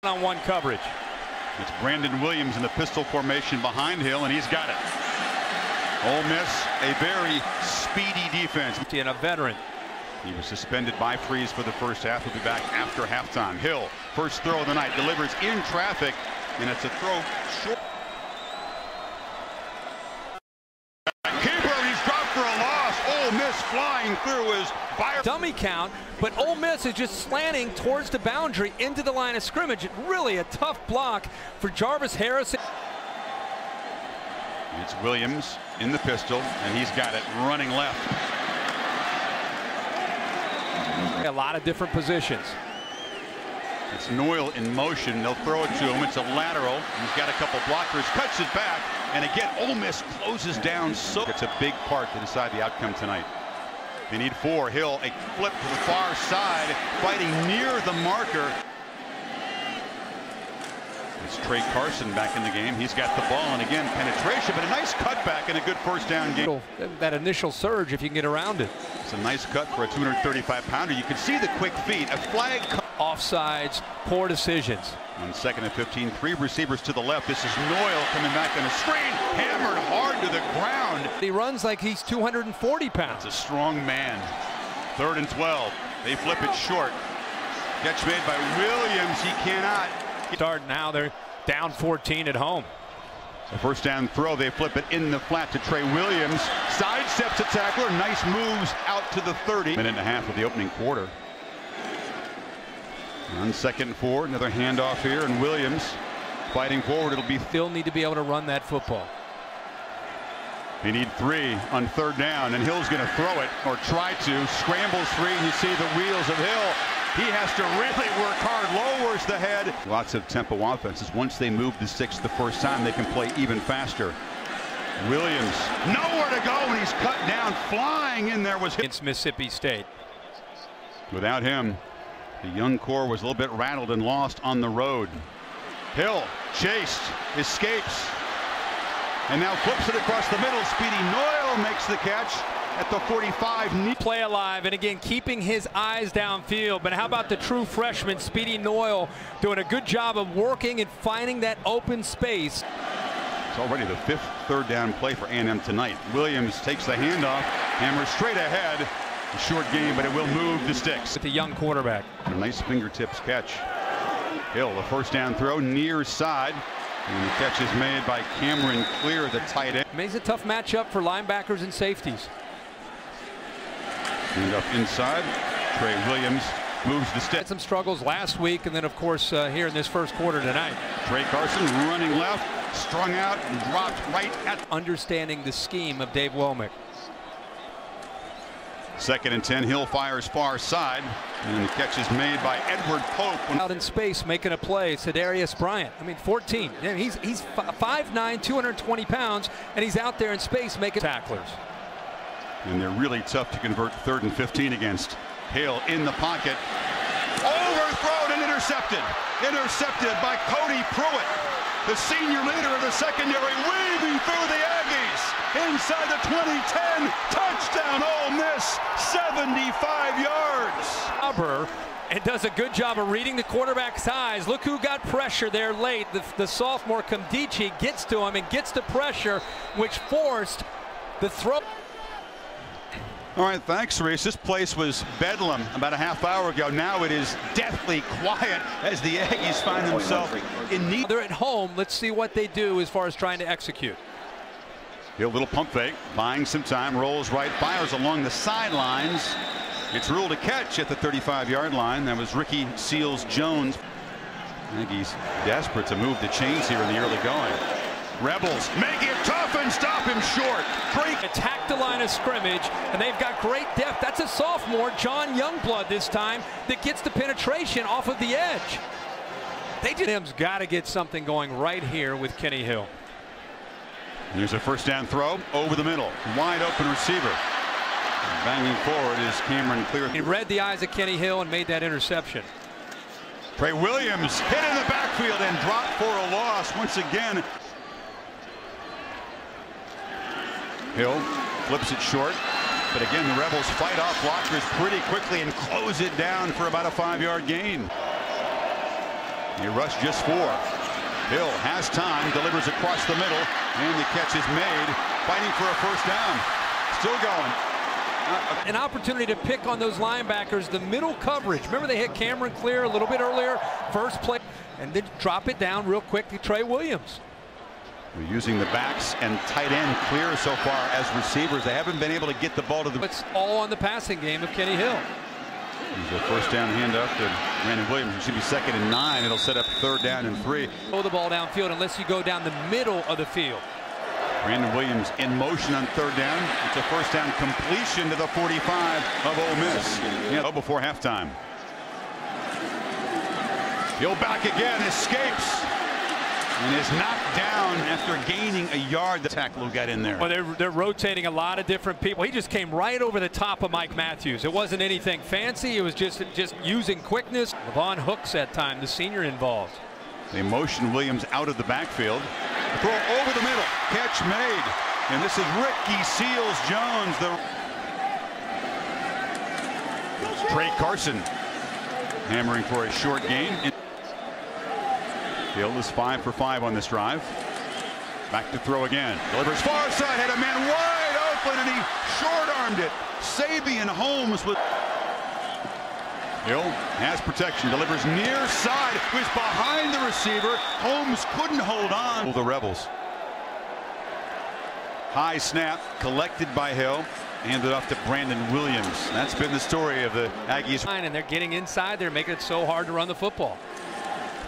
On-one coverage. It's Brandon Williams in the pistol formation behind Hill, and he's got it. Ole Miss, a very speedy defense. And a veteran. He was suspended by freeze for the first half. He'll be back after halftime. Hill, first throw of the night, delivers in traffic, and it's a throw short. Keeper, he's dropped for a loss. Ole Miss flying through his fire. Dummy count, but Ole Miss is just slanting towards the boundary into the line of scrimmage. Really a tough block for Jarvis Harrison. It's Williams in the pistol, and he's got it running left. A lot of different positions. It's Noyle in motion. They'll throw it to him. It's a lateral. He's got a couple blockers, cuts it back, and again, Ole Miss closes down. So it's a big part to decide the outcome tonight. They need 4. Hill, a flip to the far side, fighting near the marker. It's Trey Carson back in the game. He's got the ball, and again, penetration, but a nice cutback and a good first down game. That initial surge, if you can get around it. It's a nice cut for a 235-pounder. You can see the quick feet. A flag. Offsides, poor decisions. On 2nd and 15, 3 receivers to the left. This is Noyle coming back on a screen, hammered hard to the ground. He runs like he's 240 pounds. It's a strong man. 3rd and 12. They flip it short. Catch made by Williams. He cannot. Start now. They're down 14 at home. So first down throw. They flip it in the flat to Trey Williams. Sidesteps a tackler. Nice moves out to the 30. Minute and a half of the opening quarter. On 2nd and 4, another handoff here, and Williams fighting forward. It'll be still need to be able to run that football. They need 3 on 3rd down, and Hill's going to throw it or try to. Scrambles free, and you see the wheels of Hill. He has to really work hard, lowers the head. Lots of tempo offenses. Once they move the 6 the first time, they can play even faster. Williams, nowhere to go, and he's cut down. Flying in there was Hill. Against Mississippi State. Without him, the young core was a little bit rattled and lost on the road. Hill chased, escapes, and now flips it across the middle. Speedy Noyle makes the catch at the 45. Play alive, and again keeping his eyes downfield. But how about the true freshman Speedy Noyle doing a good job of working and finding that open space. It's already the 5th 3rd down play for A&M tonight. Williams takes the handoff, hammers straight ahead. A short game, but it will move the sticks. With the young quarterback. A nice fingertips catch. Hill, the first down throw near side. And the catch is made by Cameron Clear, the tight end. Makes a tough matchup for linebackers and safeties. And up inside, Trey Williams moves the stick. Had some struggles last week, and then of course here in this first quarter tonight. Trey Carson running left, strung out and dropped right at. Understanding the scheme of Dave Womack. 2nd and 10, Hill fires far side, and the catch is made by Edward Pope. Out in space making a play, Cedric Bryant. I mean 14. Yeah, he's 5'9", 220 pounds, and he's out there in space making tacklers. And they're really tough to convert 3rd and 15 against. Hill in the pocket. Overthrown and intercepted. Intercepted by Cody Pruitt, the senior leader of the secondary, weaving through the Aggies. Inside the 20-10, touchdown Ole Miss, 75 yards. And does a good job of reading the quarterback's eyes. Look who got pressure there late. The sophomore Kamdichi gets to him and gets the pressure, which forced the throw. All right, thanks, Reese. This place was bedlam about a half hour ago. Now it is deathly quiet as the Aggies find themselves in need. They're at home. Let's see what they do as far as trying to execute. A little pump fake, buying some time, rolls right, fires along the sidelines. It's ruled a catch at the 35-yard line. That was Ricky Seals-Jones. Aggies desperate to move the chains here in the early going. Rebels make it tough and stop him short. Attack the line of scrimmage, and they've got great depth. That's a sophomore, John Youngblood this time, that gets the penetration off of the edge. Them's got to get something going right here with Kenny Hill. There's a first down throw over the middle. Wide open receiver. Banging forward is Cameron Clear. He read the eyes of Kenny Hill and made that interception. Trey Williams hit in the backfield and dropped for a loss once again. Hill flips it short, but again the Rebels fight off blockers pretty quickly and close it down for about a 5-yard gain. He rushed just 4. Hill has time, delivers across the middle, and the catch is made, fighting for a first down. Still going. An opportunity to pick on those linebackers, the middle coverage. Remember they hit Cameron Clear a little bit earlier, first play, and then drop it down real quick to Trey Williams. We're using the backs and tight end Clear so far as receivers. They haven't been able to get the ball to the... It's all on the passing game of Kenny Hill. There's a first down handoff to Brandon Williams. It should be 2nd and 9. It'll set up 3rd down and 3. Throw the ball downfield unless you go down the middle of the field. Brandon Williams in motion on 3rd down. It's a first down completion to the 45 of Ole Miss. Yeah, before halftime. Hill back again, escapes, and is knocked down after gaining a yard. The tackle got in there. Well, they're rotating a lot of different people. He just came right over the top of Mike Matthews. It wasn't anything fancy. It was just using quickness. Levon Hooks that time, the senior involved. They motion Williams out of the backfield. Throw over the middle. Catch made. And this is Ricky Seals-Jones. Trey Carson hammering for a short gain. Hill is 5 for 5 on this drive. Back to throw again. Delivers far side. Had a man wide open and he short-armed it. Sabian Holmes with... Hill has protection, delivers near side, was behind the receiver. Holmes couldn't hold on. The Rebels. High snap collected by Hill, handed off to Brandon Williams. That's been the story of the Aggies. And they're getting inside. They're making it so hard to run the football.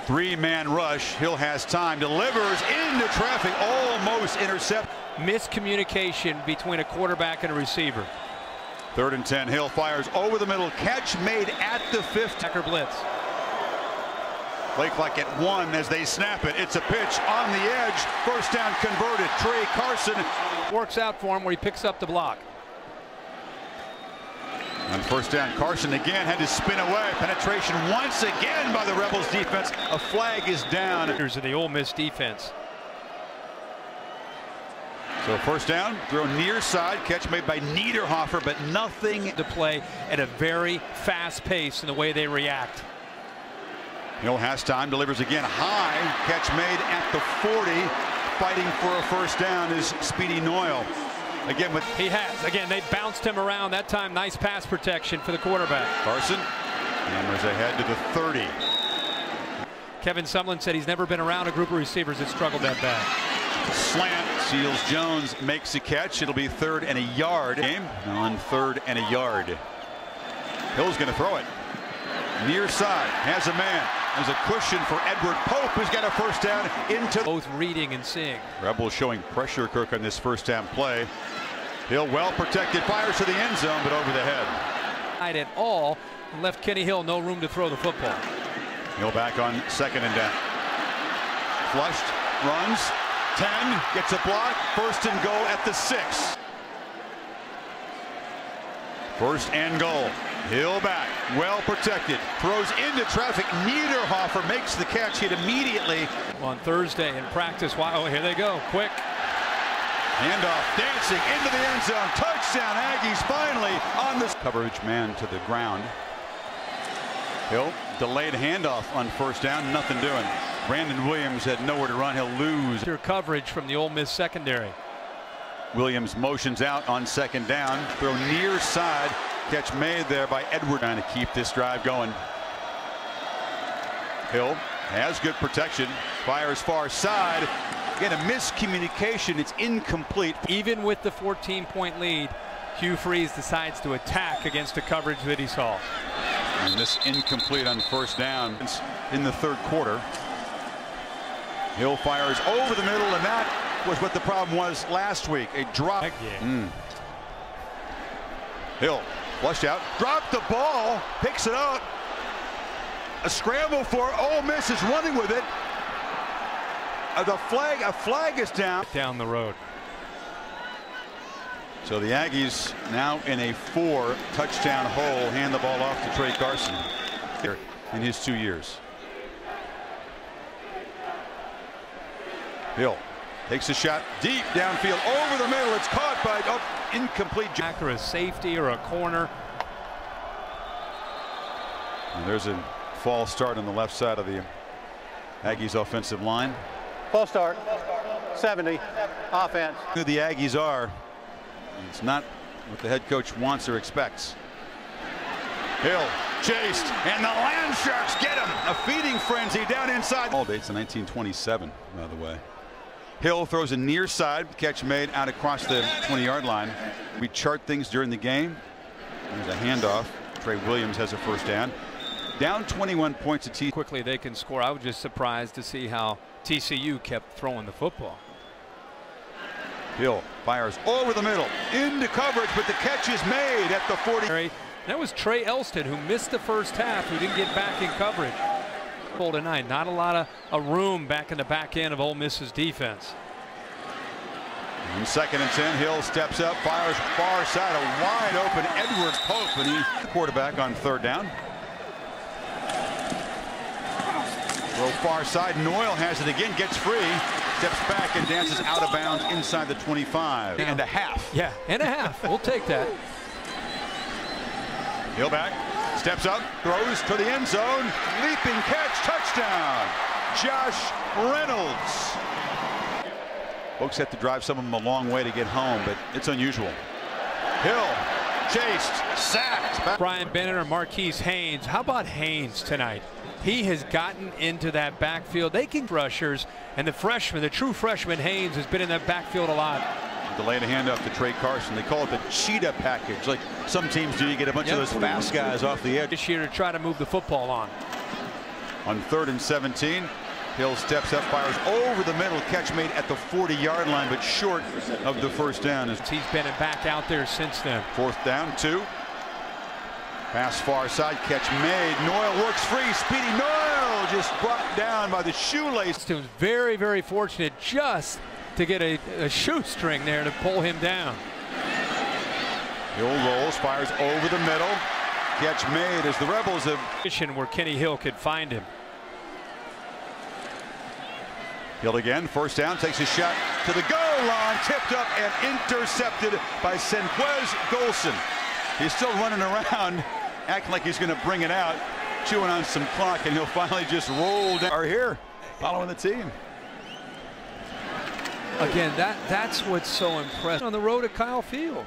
3-man rush. Hill has time, delivers into traffic, almost intercept. Miscommunication between a quarterback and a receiver. 3rd and 10. Hill fires over the middle. Catch made at the 50. Attacker blitz. Blake like at 1 as they snap it. It's a pitch on the edge. First down converted. Trey Carson works out for him where he picks up the block. On first down, Carson again had to spin away. Penetration once again by the Rebels defense. A flag is down. Here's the Ole Miss defense. So first down, throw near side, catch made by Niederhofer, but nothing to play at a very fast pace in the way they react. Hill has time, delivers again high, catch made at the 40. Fighting for a first down is Speedy Noyle. Again with again they bounced him around that time. Nice pass protection for the quarterback. Carson hammers ahead to the 30. Kevin Sumlin said he's never been around a group of receivers that struggled that bad. Slant. Seals-Jones makes a catch. It'll be 3rd and a yard. Game on 3rd and a yard. Hill's going to throw it. Near side has a man. There's a cushion for Edward Pope, who's got a first down into... Both reading and seeing. Rebels showing pressure, Kirk, on this first down play. Hill well protected, fires to the end zone, but over the head. At all, and left Kenny Hill no room to throw the football. Hill back on 2nd and down. Flushed, runs, 10, gets a block, 1st and goal at the 6. 1st and goal. Hill back, well protected, throws into traffic. Niederhofer makes the catch, hit immediately. On Thursday in practice. Wow, here they go, quick. Handoff, dancing into the end zone. Touchdown, Aggies finally on this. Coverage man to the ground. Hill, delayed handoff on first down, nothing doing. Brandon Williams had nowhere to run. He'll lose. Coverage from the Ole Miss secondary. Williams motions out on 2nd down. Throw near side. Catch made there by Edward. Trying to keep this drive going. Hill has good protection. Fires far side. Again, a miscommunication. It's incomplete. Even with the 14-point lead, Hugh Freeze decides to attack against the coverage that he saw. And this incomplete on first down in the 3rd quarter. Hill fires over the middle, and that was what the problem was last week. A drop. Hill flushed out, dropped the ball, picks it up. A scramble for Ole Miss is running with it. A flag is down. Down the road. So the Aggies now in a 4 touchdown hole, hand the ball off to Trey Carson in his 2 years. Hill takes a shot deep downfield over the middle. It's caught by incomplete. Or a safety or a corner. And there's a false start on the left side of the Aggies offensive line. False start. 70. Offense. Who the Aggies are. It's not what the head coach wants or expects. Hill chased, and the Land Sharks get him. A feeding frenzy down inside. All dates in 1927, by the way. Hill throws a near side catch made out across the 20-yard line. We chart things during the game. There's a handoff. Trey Williams has a first down. Down 21 points to TCU. Quickly they can score. I was just surprised to see how TCU kept throwing the football. Hill fires over the middle into coverage, but the catch is made at the 40. That was Trey Elston, who missed the first half, who didn't get back in coverage. Tonight, not a lot of room back in the back end of Ole Miss's defense. On 2nd and 10, Hill steps up, fires far side, a wide open Edward Pope, and he quarterback on 3rd down. Throw far side, Noyle has it again, gets free, steps back and dances out of bounds inside the 25 and a half. Yeah, and a half. We'll take that. Hill back, steps up, throws to the end zone, leaping catch, touchdown, Josh Reynolds. Folks have to drive some of them a long way to get home, but it's unusual. Hill chased, sacked. Brian Bennett or Marquise Haynes. How about Haynes tonight? He has gotten into that backfield. They can rushers, and the freshman, the true freshman Haynes, has been in that backfield a lot. Delayed a handoff to Trey Carson. They call it the cheetah package, like some teams do. You get a bunch of those fast guys off the edge. This year to try to move the football on. On 3rd and 17, Hill steps up, fires over the middle, catch made at the 40-yard line, but short of the first down. He's been back out there since then. 4th down, 2. Pass far side, catch made. Noyle works free. Speedy Noyle just brought down by the shoelace. He was very, very fortunate just to get a shoestring there to pull him down. Hill rolls, fires over the middle. Catch made as the Rebels have. Where Kenny Hill could find him. Hill again, 1st down, takes a shot to the goal line, tipped up and intercepted by Senquez Golson. He's still running around, acting like he's going to bring it out, chewing on some clock, and he'll finally just roll down. Are here, following the team. Again, that's what's so impressive on the road at Kyle Field.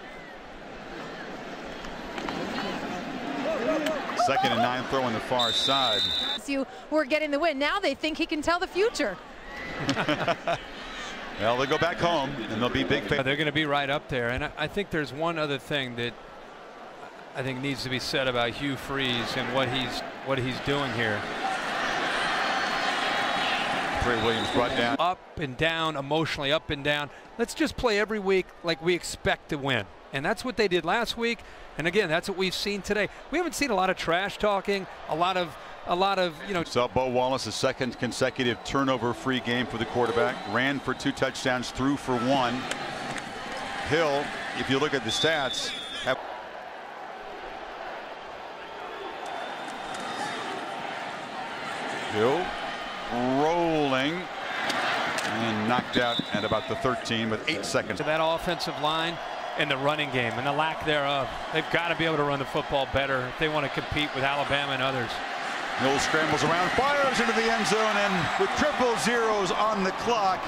2nd and 9, throw on the far side. You were getting the win. Now they think he can tell the future. Well, they'll go back home and they'll be big fans. They're going to be right up there, and I think there's one other thing that I think needs to be said about Hugh Freeze and what he's doing here. Trey Williams brought down. Up and down, emotionally up and down. Let's just play every week like we expect to win. And that's what they did last week. And again, that's what we've seen today. We haven't seen a lot of trash talking, a lot of you know. Saw Bo Wallace, a 2nd consecutive turnover-free game for the quarterback. Ran for 2 touchdowns, threw for 1. Hill, if you look at the stats, Hill rolling and knocked out at about the 13 with 8 seconds. To that offensive line and the running game and the lack thereof. They've got to be able to run the football better if they want to compete with Alabama and others. Hill scrambles around, fires into the end zone, and with triple zeros on the clock,